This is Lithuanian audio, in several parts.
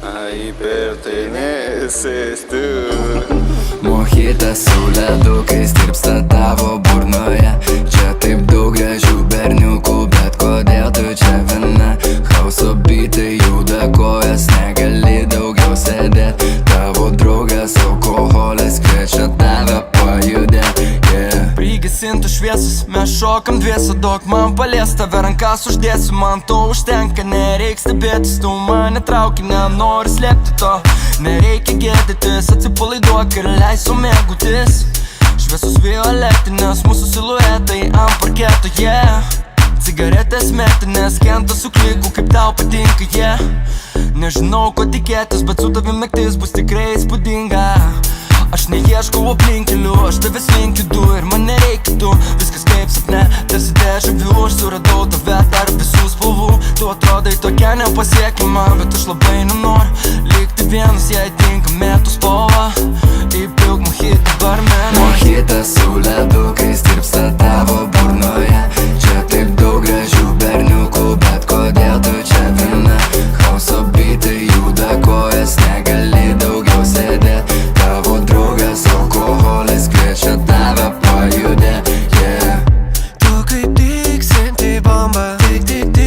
Ahí perteneces tú. Mochitas su ledukais tirpsta tavo burnoje. Čia taip daug gražių berniukų, bet kodėl tu čia viena? Hauso bitai juda kojas, negali daugiau sėdėt. Tavo draugas alkoholis kviečia tave pajudėt, yeah. Prigesintų šviesus, mes šokam dviese, daug man palies tave rankas uždėsiu, man to užtenka, nereik stebėtis, tu mane trauki, nenori slėpti to, nereikia gėdytis, atsipalaiduok ir leisiu mėgautis. Šviesus violetinės mūsų siluetai ant parketo, yeah. Cigaretės metinės, kenta su kliku, kaip tau patinka, yeah. Nežinau, ko tikėtis, bet su tavim naktis bus tikrai įspūdinga. Aš neieškau aplinkelių, aš tavęs linkiu du ir man nereikia tu. Viskas kaip sapne, tarsi dežaviu, aš suradau tave tarp visų spalvų. Tu atrodai tokia nepasiekiama, bet aš labai nenoriu likti vienas, jei tinka metų spalva. Įpilk mojitą barmeną. Mochitas su ledukais tirpsta tavo burnoje. Čia taip daug gražių berniukų, bet kodėl tu čia viena? Hauso bitai juda kojas, negali daugiau sėdėt. Tavo draugas alkoholis kviečia tave pajudėt, yeah. Tu kaip tiksinti bomba, tik,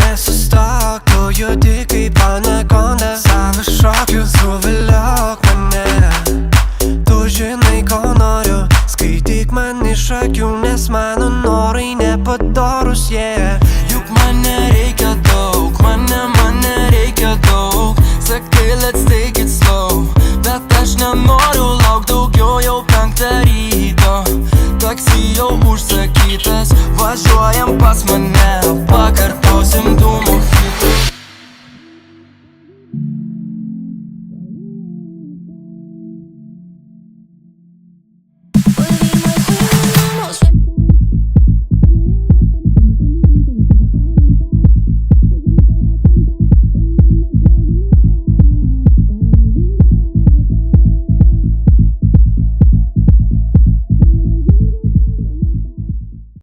nesustok, tu judi kaip anakonda. Savo šokiu suviliok mane, tu žinai ko noriu, skaityk man iš akių, nes mano norai nepadorus, yeah. Juk man nereikia daug, man nereikia daug. Sakai, let's take it slow, bet aš nenoriu lauk daugiau, jau 5 ryto. Taksi jau užsakytas, važiuojam pas mane, pakartosim du mochitus.